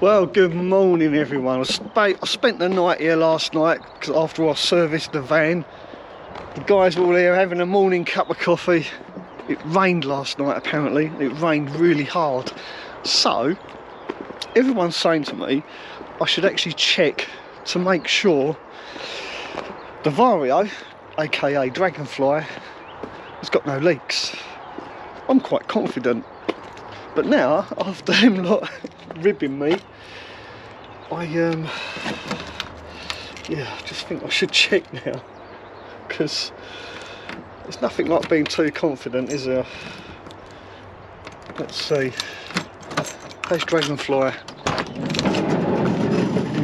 Well, good morning everyone. I spent the night here last night because after I serviced the van, the guys were all here having a morning cup of coffee. It rained last night apparently. It rained really hard. So, everyone's saying to me I should actually check to make sure the Vario, aka Dragonfly, has got no leaks. I'm quite confident. But now, after them lot ribbing me, I just think I should check now, because there's nothing like being too confident, is there? Let's see. Has Dragonfly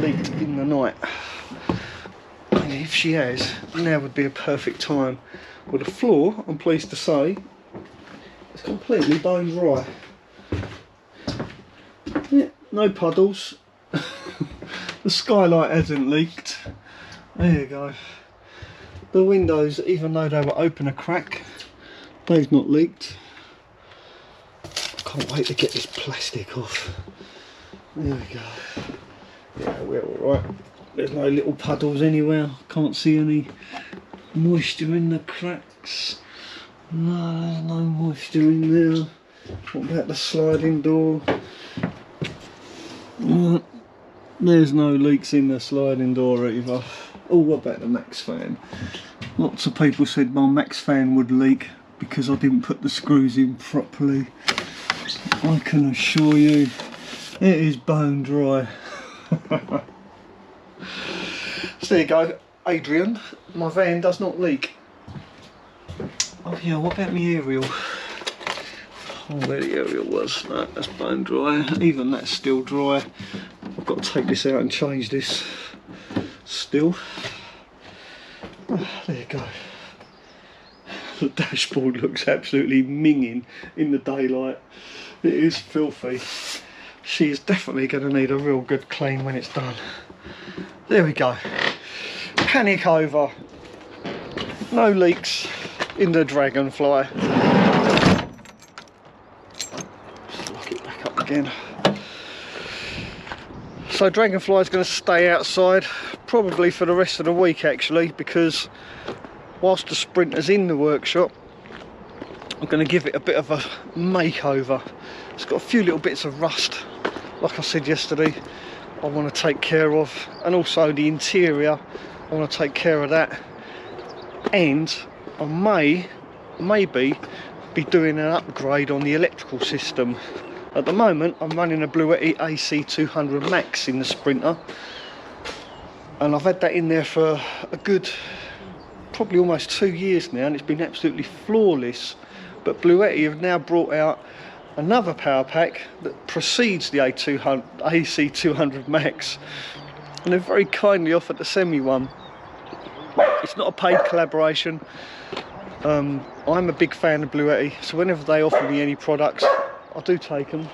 leaked in the night? And if she has, now would be a perfect time. Well, the floor, I'm pleased to say, is completely bone dry. Yeah, no puddles. The skylight hasn't leaked. There you go. The windows, even though they were open a crack, they've not leaked. I can't wait to get this plastic off. There we go. Yeah, we're alright. There's no little puddles anywhere. Can't see any moisture in the cracks. No, there's no moisture in there. What about the sliding door? There's no leaks in the sliding door either. Oh, what about the Max fan? Lots of people said my Max fan would leak because I didn't put the screws in properly. I can assure you it is bone dry. So there you go, Adrian, my van does not leak. Oh yeah, what about my aerial? Oh, where the aerial was, no, that's bone dry. Even that's still dry. I've got to take this out and change this still. Oh, there you go. The dashboard looks absolutely minging in the daylight. It is filthy. She is definitely going to need a real good clean when it's done. There we go. Panic over. No leaks in the Dragonfly. Just lock it back up again. So Dragonfly is going to stay outside probably for the rest of the week actually, because whilst the Sprinter's in the workshop, I'm going to give it a bit of a makeover. It's got a few little bits of rust, like I said yesterday, I want to take care of, and also the interior, I want to take care of that. And I maybe be doing an upgrade on the electrical system. At the moment I'm running a Bluetti AC240 Max in the Sprinter, and I've had that in there for a good probably almost 2 years now, and it's been absolutely flawless. But Bluetti have now brought out another power pack that precedes the AC200 Max, and they've very kindly offered to send me one. It's not a paid collaboration. I'm a big fan of Bluetti, so whenever they offer me any products, I do take them.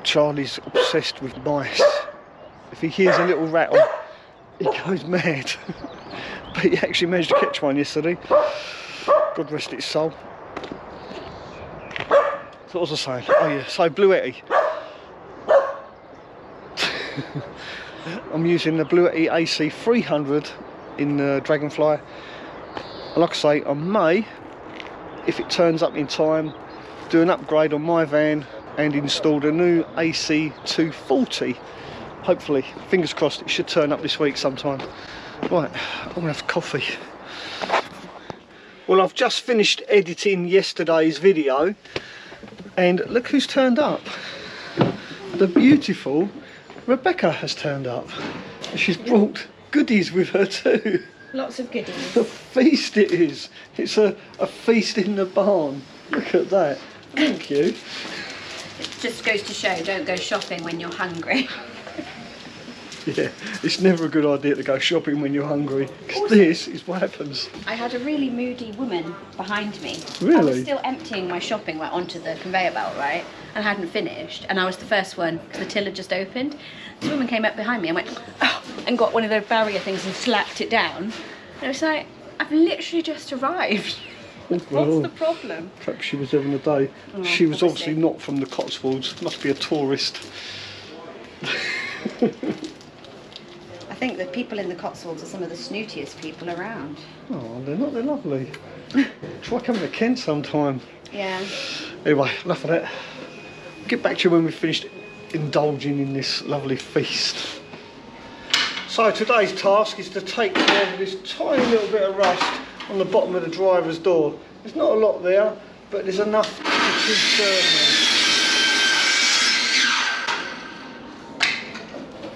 Charlie's obsessed with mice. If he hears a little rattle, he goes mad. But he actually managed to catch one yesterday. God rest its soul. So what was I saying? Oh yeah, so Bluetti. I'm using the Bluetti AC300 in the Dragonfly. And like I say, I may, if it turns up in time, do an upgrade on my van and install the new AC240. Hopefully, fingers crossed, it should turn up this week sometime. Right, I'm gonna have coffee. Well, I've just finished editing yesterday's video, and look who's turned up. The beautiful Rebecca has turned up. She's brought goodies with her too. Lots of goodies. The feast it is. It's a feast in the barn. Look at that. Thank you. It just goes to show, don't go shopping when you're hungry. Yeah, it's never a good idea to go shopping when you're hungry, because this is what happens. I had a really moody woman behind me. Really? I was still emptying my shopping onto the conveyor belt, right? And I hadn't finished, and I was the first one because the till had just opened. This woman came up behind me and went, oh, and got one of those barrier things and slapped it down. And I was like, I've literally just arrived. What's the problem? Perhaps she was having a day. Oh, she was obviously not from the Cotswolds. Must be a tourist. I think the people in the Cotswolds are some of the snootiest people around. Oh, they're not. They're lovely. Try coming to Kent sometime. Yeah. Anyway, enough of that. Get back to you when we've finished indulging in this lovely feast. So today's task is to take care of this tiny little bit of rust on the bottom of the driver's door. There's not a lot there, but there's enough to concern me.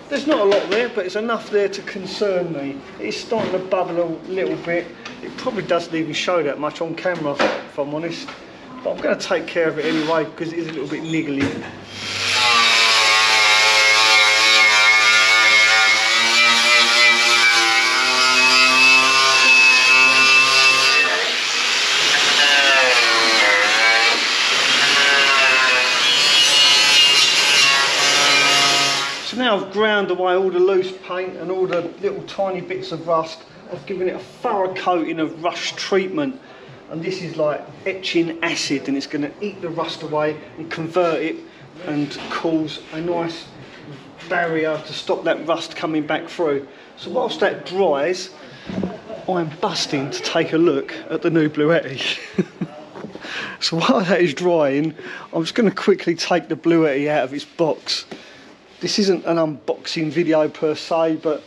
There's not a lot there, but it's enough there to concern me. It's starting to bubble a little bit. It probably doesn't even show that much on camera, if I'm honest. But I'm going to take care of it anyway, because it is a little bit niggly. So now I've ground away all the loose paint and all the little tiny bits of rust. I've given it a thorough coating of rust treatment, and this is like etching acid, and it's going to eat the rust away and convert it and cause a nice barrier to stop that rust coming back through. So whilst that dries, I'm busting to take a look at the new Bluetti. So while that is drying, I'm just going to quickly take the Bluetti out of its box. This isn't an unboxing video per se, but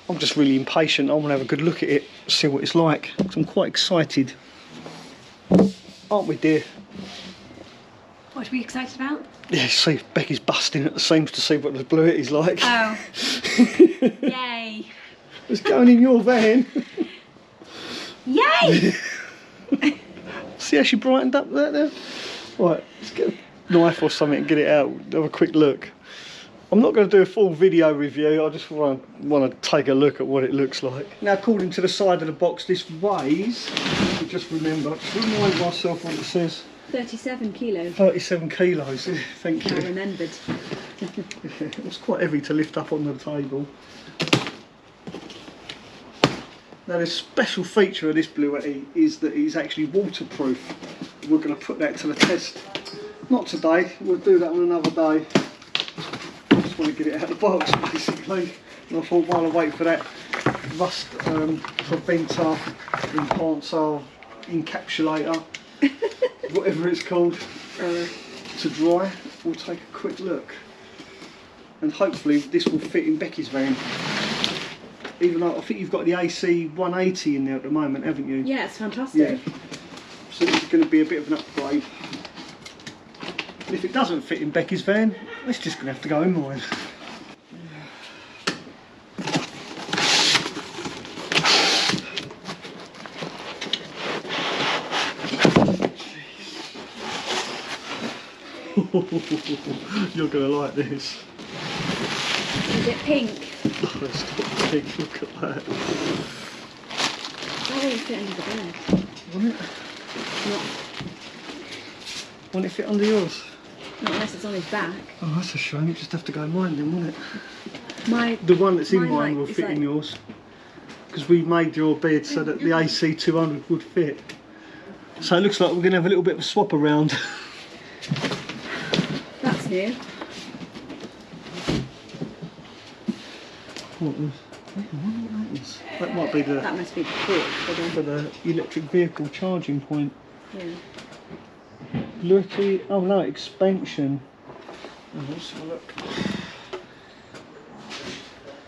I'm just really impatient. I want to have a good look at it, see what it's like. I'm quite excited. Aren't we, dear? What are we excited about? Yeah, see, Becky's busting at the seams to see what the Bluetti's like. Oh. Yay. It's going in your van. Yay! See how she brightened up there? Right, let's get a knife or something and get it out. Have a quick look. I'm not going to do a full video review, I just want to take a look at what it looks like. Now, according to the side of the box, this weighs, just remind myself what it says. 37 kilos. 37 kilos, thank you. I remembered. It was quite heavy to lift up on the table. Now, the special feature of this Bluetti is that it's actually waterproof. We're going to put that to the test. Not today, we'll do that on another day. Want to get it out of the box basically, and I thought while I wait for that rust preventer, enhancer, encapsulator, whatever it's called, to dry, we'll take a quick look, and hopefully this will fit in Becky's van. Even though I think you've got the AC180 in there at the moment, haven't you? Yeah, it's fantastic. Yeah. So this is going to be a bit of an upgrade. And if it doesn't fit in Becky's van, it's just going to have to go in mine. You're going to like this. Is it pink? Oh, it's not pink, look at that. That won't fit under the bed. Won't it? Not, won't it fit under yours? not unless it's on his back. Oh, that's a shame. You just have to go in mine then, won't it? The one that's in mine will fit in yours. Because we made your bed so that the AC240 would fit. So it looks like we're going to have a little bit of a swap around. That's new. That might be the... That must be the port for the electric vehicle charging point. Yeah. Bluetti, oh no, expansion. Oh, let's have a look.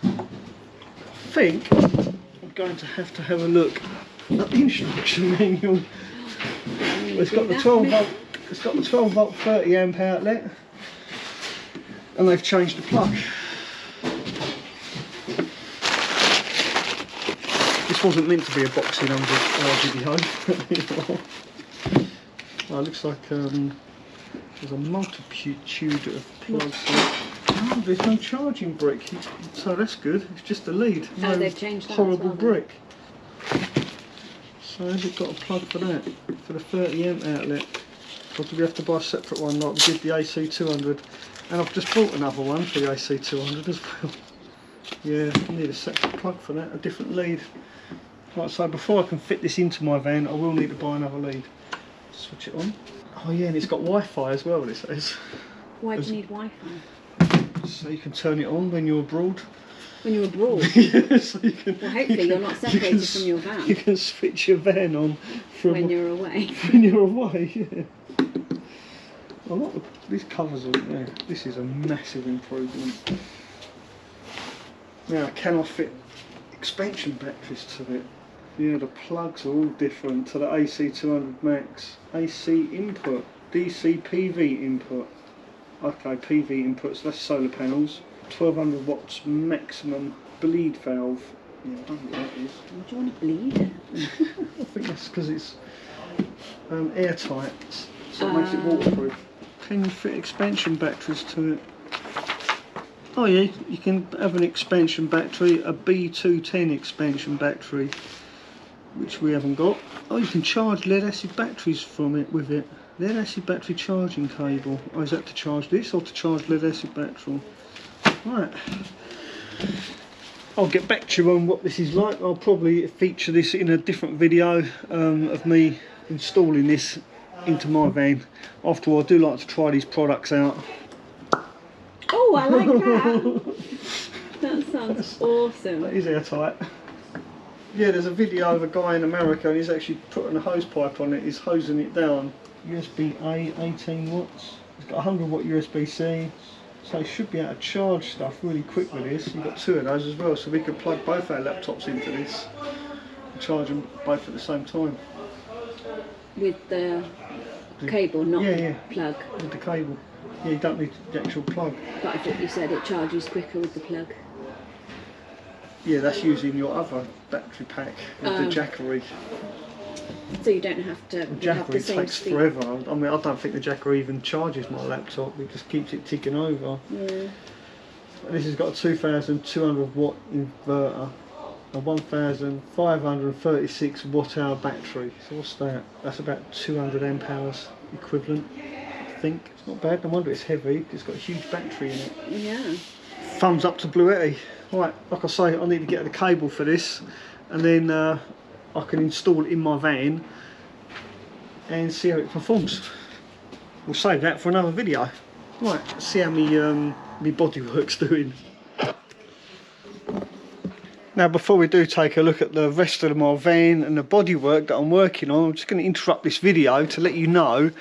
I think I'm going to have a look at the instruction manual. It's got the 12 volt. It's got the 12 volt 30 amp outlet, and they've changed the plug. This wasn't meant to be a boxing under RGB. Oh, it looks like there's a multitude of plugs. Oh, there's no charging brick, so that's good. It's just a lead. No, they've changed that horrible as well, brick. So has it got a plug for that? For the 30 amp outlet? Or do we have to buy a separate one like we did the AC200? And I've just bought another one for the AC200 as well. Yeah, I need a separate plug for that, a different lead. Right, so before I can fit this into my van, I will need to buy another lead. Switch it on. Oh yeah, and it's got Wi-Fi as well, it says. Why do you need Wi-Fi? So you can turn it on when you're abroad. When you're abroad? Yeah, so you can, well, hopefully you're not separated from your van. You can switch your van on from when you're away. When you're away, yeah. I like these covers on there. This is a massive improvement. Now, can I fit expansion batteries to it? Yeah, the plugs are all different to the AC200 Max. AC input, DC PV input. Okay, PV inputs, so that's solar panels. 1200 watts maximum bleed valve. Yeah, I don't know what that is. Why do you want to bleed it? I think that's because it's airtight, so it makes it waterproof. Can you fit expansion batteries to it? Oh yeah, you can have an expansion battery, a B210 expansion battery, which we haven't got. Oh, you can charge lead acid batteries from it with it. Lead acid battery charging cable. Oh, is that to charge this or to charge lead acid battery? Right. I'll get back to you on what this is like. I'll probably feature this in a different video of me installing this into my van. After all, I do like to try these products out. Oh, I like that. That sounds awesome. That is airtight. Yeah, there's a video of a guy in America and he's actually putting a hose pipe on it. He's hosing it down. USB-A, 18 watts. It's got 100 watt USB-C. So you should be able to charge stuff really quick with this. You've got two of those as well, so we could plug both our laptops into this and charge them both at the same time. With the cable, not the plug? With the cable. Yeah, you don't need the actual plug. But I thought you said it charges quicker with the plug. Yeah, that's using your other battery pack with the Jackery. So you don't have to The Jackery takes forever. I mean, I don't think the Jackery even charges my laptop. It just keeps it ticking over. Yeah. This has got a 2,200 watt inverter, a 1,536 watt hour battery. So what's that? That's about 200 amp hours equivalent, I think. It's not bad. No wonder it's heavy. It's got a huge battery in it. Yeah. Thumbs up to Bluetti. Right, like I say, I need to get the cable for this, and then I can install it in my van and see how it performs. We'll save that for another video. Right, let's see how my bodywork's doing. Now, before we do take a look at the rest of my van and the bodywork that I'm working on, I'm just going to interrupt this video to let you know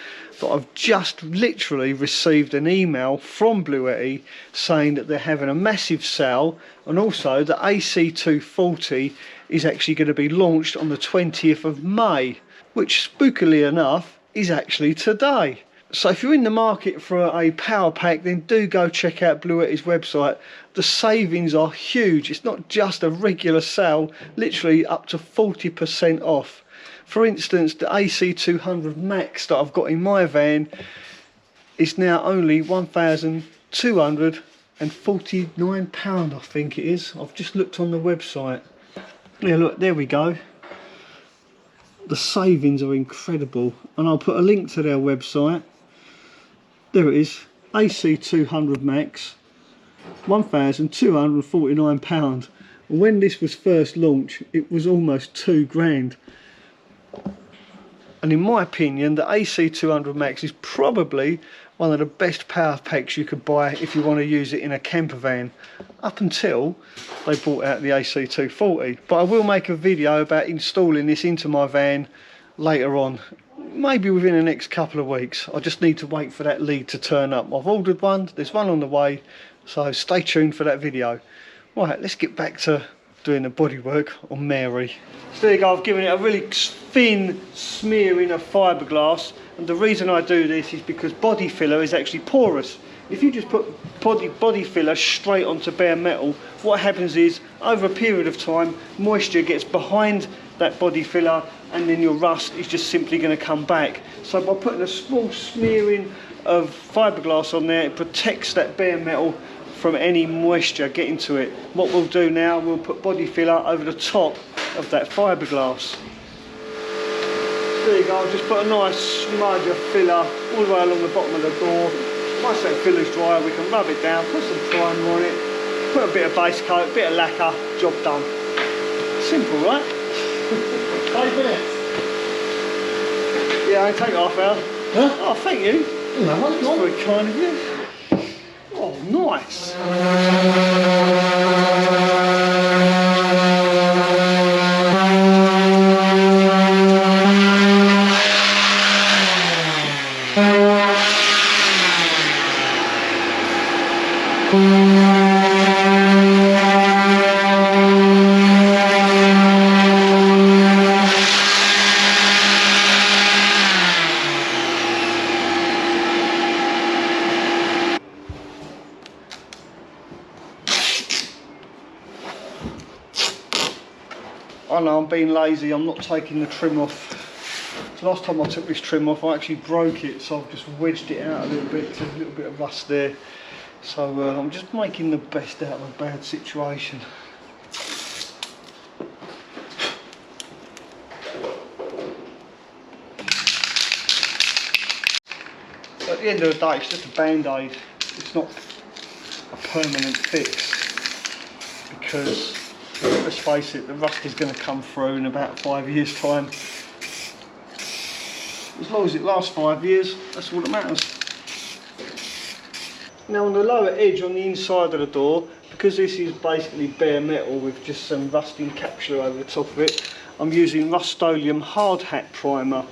that I've just literally received an email from Bluetti saying that they're having a massive sale, and also the AC240 is actually going to be launched on the 20th of May, which spookily enough is actually today. So if you're in the market for a power pack, then do go check out Bluetti's website. The savings are huge. It's not just a regular sale, literally up to 40% off. For instance, the AC200 Max that I've got in my van is now only £1,249, I think it is. I've just looked on the website. Yeah, look, there we go. The savings are incredible, and I'll put a link to their website. There it is, AC200 Max, £1,249. When this was first launched, it was almost £2,000. And in my opinion, the AC200 Max is probably one of the best power packs you could buy if you want to use it in a camper van, up until they brought out the AC240. But I will make a video about installing this into my van later on, maybe within the next couple of weeks. I just need to wait for that lead to turn up. I've ordered one, there's one on the way, so stay tuned for that video. Right, let's get back to doing the bodywork on Mary. So there you go, I've given it a really thin smearing of fiberglass, and the reason I do this is because body filler is actually porous. If you just put body filler straight onto bare metal, what happens is, over a period of time, moisture gets behind that body filler, and then your rust is just simply going to come back. So by putting a small smearing of fiberglass on there, it protects that bare metal from any moisture getting to it. What we'll do now, we'll put body filler over the top of that fiberglass. There you go, I'll just put a nice smudge of filler all the way along the bottom of the door. Once that filler's dry, we can rub it down, put some primer on it, put a bit of base coat, a bit of lacquer, job done. Simple, right? 5 minutes. Yeah, I take half hour. Huh? Oh, thank you. No, That's very kind of you. Oh, nice. I know I'm being lazy, I'm not taking the trim off. The last time I took this trim off I actually broke it, so I've just wedged it out a little bit, there's a little bit of rust there. So I'm just making the best out of a bad situation. At the end of the day it's just a band-aid, it's not a permanent fix, because let's face it, the rust is going to come through in about 5 years' time. As long as it lasts 5 years, that's all that matters. Now on the lower edge on the inside of the door, because this is basically bare metal with just some rust encapsulator over the top of it, I'm using Rust-Oleum Hard Hat Primer.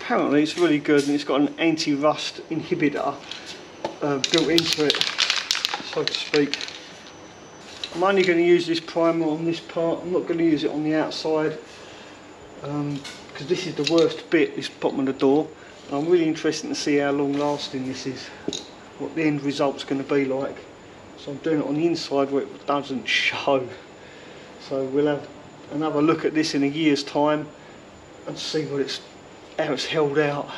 Apparently it's really good and it's got an anti-rust inhibitor built into it, so to speak. I'm only going to use this primer on this part, I'm not going to use it on the outside, because this is the worst bit, this bottom of the door. I'm really interested to see how long lasting this is, what the end result's going to be like. So I'm doing it on the inside where it doesn't show. So we'll have another look at this in a year's time and see what how it's held out.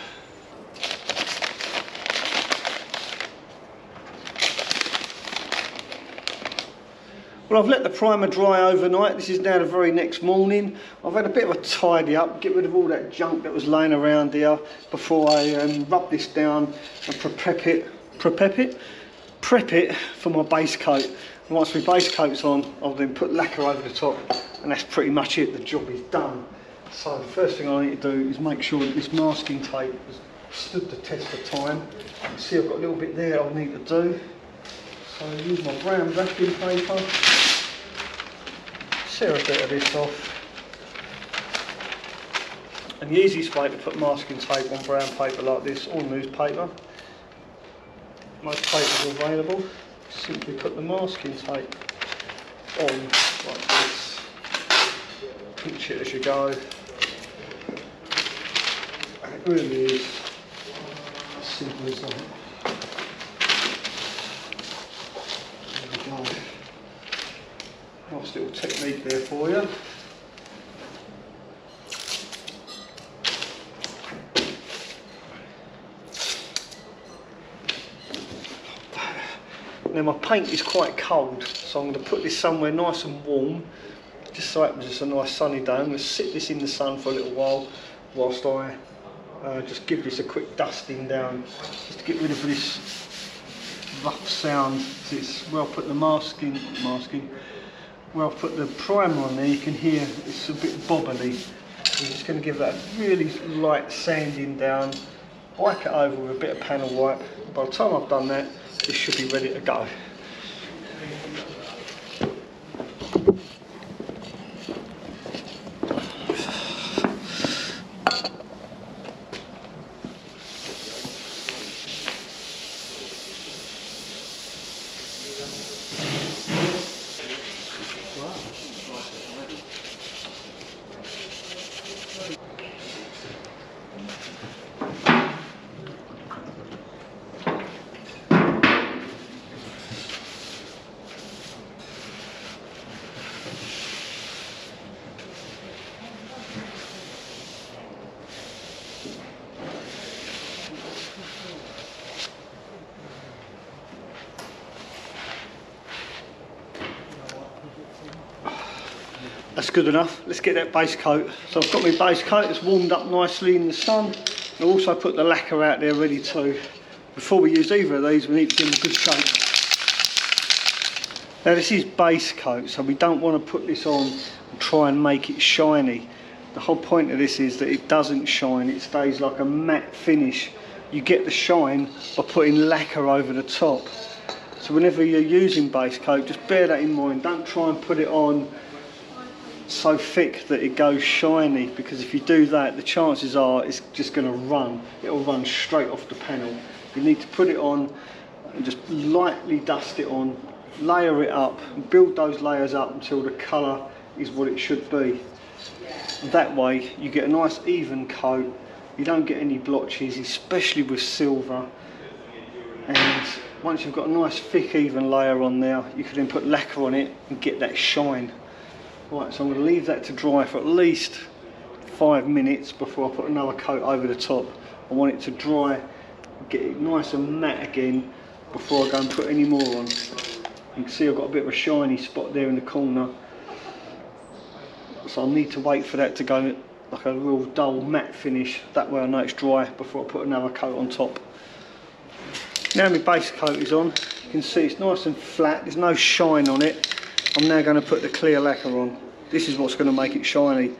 Well, I've let the primer dry overnight. This is now the very next morning. I've had a bit of a tidy up, get rid of all that junk that was laying around here before I rub this down and prep it for my base coat. And once my base coat's on, I'll then put lacquer over the top, and that's pretty much it. The job is done. So the first thing I need to do is make sure that this masking tape has stood the test of time. You can see I've got a little bit there I need to do. So I use my brown wrapping paper, sear a bit of this off. And the easiest way to put masking tape on brown paper like this, or newspaper, most papers are available, simply put the masking tape on like this, pinch it as you go, and it really is as simple as that. Nice little technique there for you. Now my paint is quite cold, so I'm going to put this somewhere nice and warm, just so it was just a nice sunny day. I'm going to sit this in the sun for a little while whilst I just give this a quick dusting down, just to get rid of this rough sound. It's where I put the where I put the primer on there, you can hear it's a bit bobbly. I'm just going to give that a really light sanding down, wipe it over with a bit of panel wipe. By the time I've done that, this should be ready to go. That's good enough. Let's get that base coat. So I've got my base coat, it's warmed up nicely in the sun. I've also put the lacquer out there ready too. Before we use either of these, we need to give them a good shake. Now this is base coat, so we don't want to put this on and try and make it shiny. The whole point of this is that it doesn't shine, it stays like a matte finish. You get the shine by putting lacquer over the top. So whenever you're using base coat, just bear that in mind. Don't try and put it on so thick that it goes shiny, because if you do that, the chances are it's just going to run. It'll run straight off the panel. You need to put it on and just lightly dust it on, layer it up, and build those layers up until the colour is what it should be. And that way you get a nice even coat, you don't get any blotches, especially with silver. And once you've got a nice thick even layer on there, you can then put lacquer on it and get that shine. Right, so I'm going to leave that to dry for at least 5 minutes before I put another coat over the top. I want it to dry, get it nice and matte again before I go and put any more on. You can see I've got a bit of a shiny spot there in the corner. So I'll need to wait for that to go like a real dull matte finish. That way I know it's dry before I put another coat on top. Now my base coat is on. You can see it's nice and flat, there's no shine on it. I'm now going to put the clear lacquer on. This is what's going to make it shiny.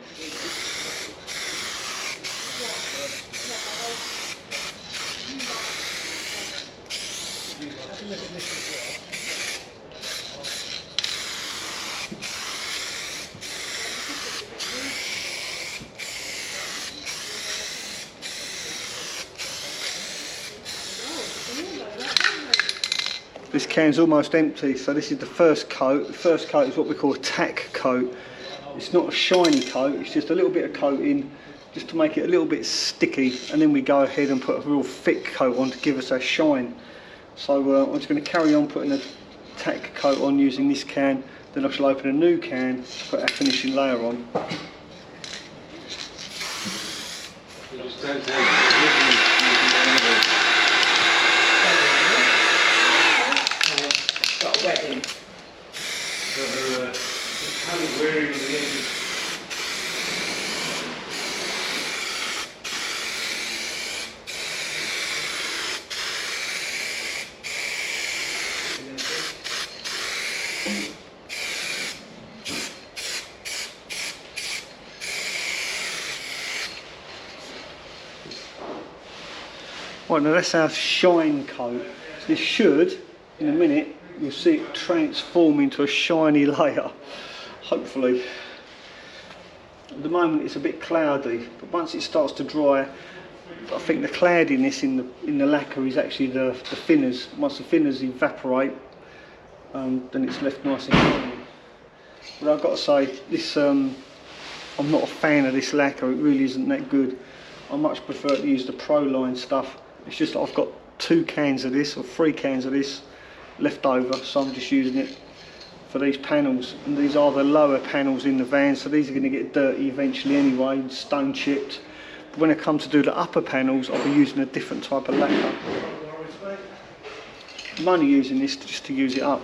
This can's almost empty, so this is the first coat. The first coat is what we call a tack coat. It's not a shiny coat, it's just a little bit of coating just to make it a little bit sticky, and then we go ahead and put a real thick coat on to give us a shine. So I'm just going to carry on putting a tack coat on using this can, then I shall open a new can to put our finishing layer on. Right, now that's our shine coat. So this should, in a minute, you'll see it transform into a shiny layer, hopefully. At the moment it's a bit cloudy, but once it starts to dry, I think the cloudiness in the lacquer is actually the thinners. Once the thinners evaporate, then it's left nice and shiny. But I've got to say, this I'm not a fan of this lacquer, it really isn't that good. I much prefer to use the Pro Line stuff. It's just that I've got 2 cans of this, or 3 cans of this left over, so I'm just using it for these panels. And these are the lower panels in the van, so these are going to get dirty eventually anyway, stone chipped. But when I come to do the upper panels, I'll be using a different type of lacquer. I'm only using this just to use it up.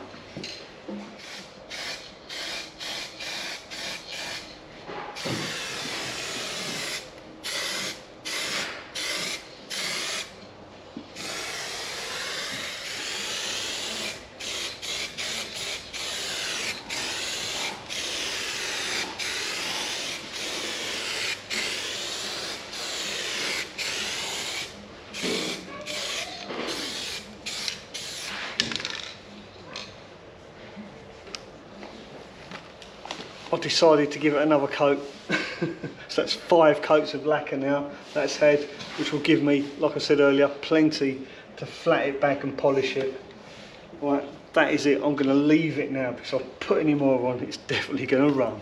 I decided to give it another coat. So that's 5 coats of lacquer now that's had, which will give me, like I said earlier, plenty to flat it back and polish it. Right, that is it. I'm going to leave it now because if I put any more on, it's definitely going to run.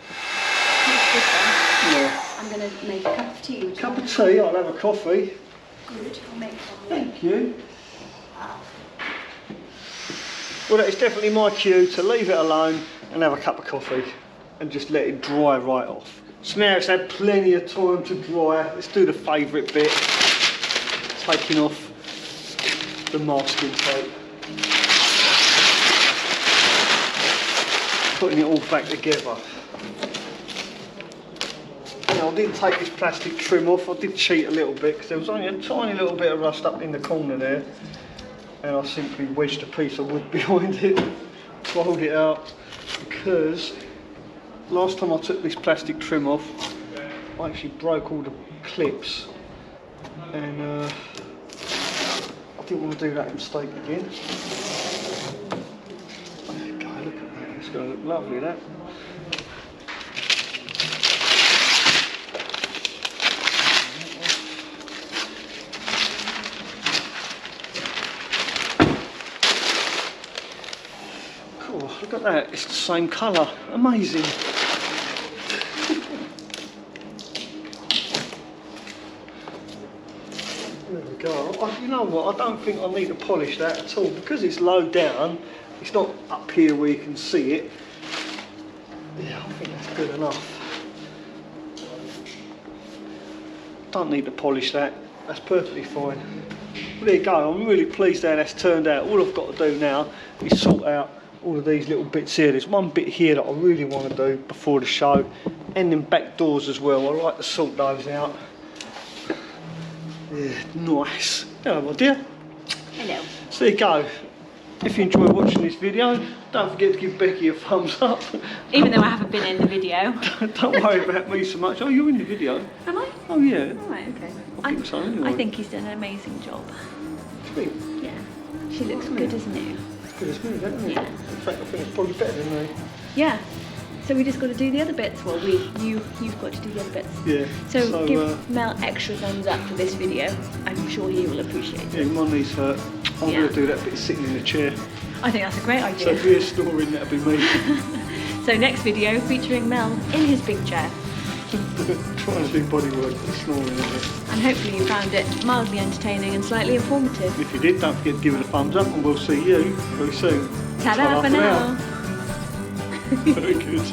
Yeah. I'm going to make a cup of tea. Cup of tea? I'll have a coffee. Good, I'll make one. Thank you. Well, it's definitely my cue to leave it alone and have a cup of coffee and just let it dry right off. So now it's had plenty of time to dry. Let's do the favourite bit, taking off the masking tape, putting it all back together. Now I didn't take this plastic trim off. I did cheat a little bit because there was only a tiny little bit of rust up in the corner there, and I simply wedged a piece of wood behind it to hold it out, because last time I took this plastic trim off, I actually broke all the clips, and I didn't want to do that mistake again. There you go, look at that, it's going to look lovely, that. Cool, look at that, it's the same colour, amazing. There we go. You know what, I don't think I need to polish that at all because it's low down. It's not up here where you can see it. Yeah, I think that's good enough. Don't need to polish that. That's perfectly fine. Well, there you go. I'm really pleased how that's turned out. All I've got to do now is sort out all of these little bits here. There's one bit here that I really want to do before the show, and then back doors as well. I like to sort those out. Yeah, nice. Hello, my dear. Hello. So there you go. If you enjoy watching this video, don't forget to give Becky a thumbs up. Even though I haven't been in the video. Don't worry about me so much. Oh, you're in the video. Am I? Oh, yeah. All right, okay. I think so, anyway. I think he's done an amazing job. Sweet. Yeah. She looks good as new. It's good as me, isn't it? Yeah. In fact, I think it's probably better than me. Yeah. So we just got to do the other bits. Well, you've got to do the other bits. Yeah. So give Mel extra thumbs up for this video. I'm sure he will appreciate it. Yeah, my knees hurt. I'm going to do that bit sitting in a chair. I think that's a great So idea. if you're snoring, that'll be me. So next video featuring Mel in his big chair. Trying to do body work and snoring at it. And hopefully you found it mildly entertaining and slightly informative. If you did, don't forget to give it a thumbs up, and we'll see you very soon. Ta-da for now. Very good.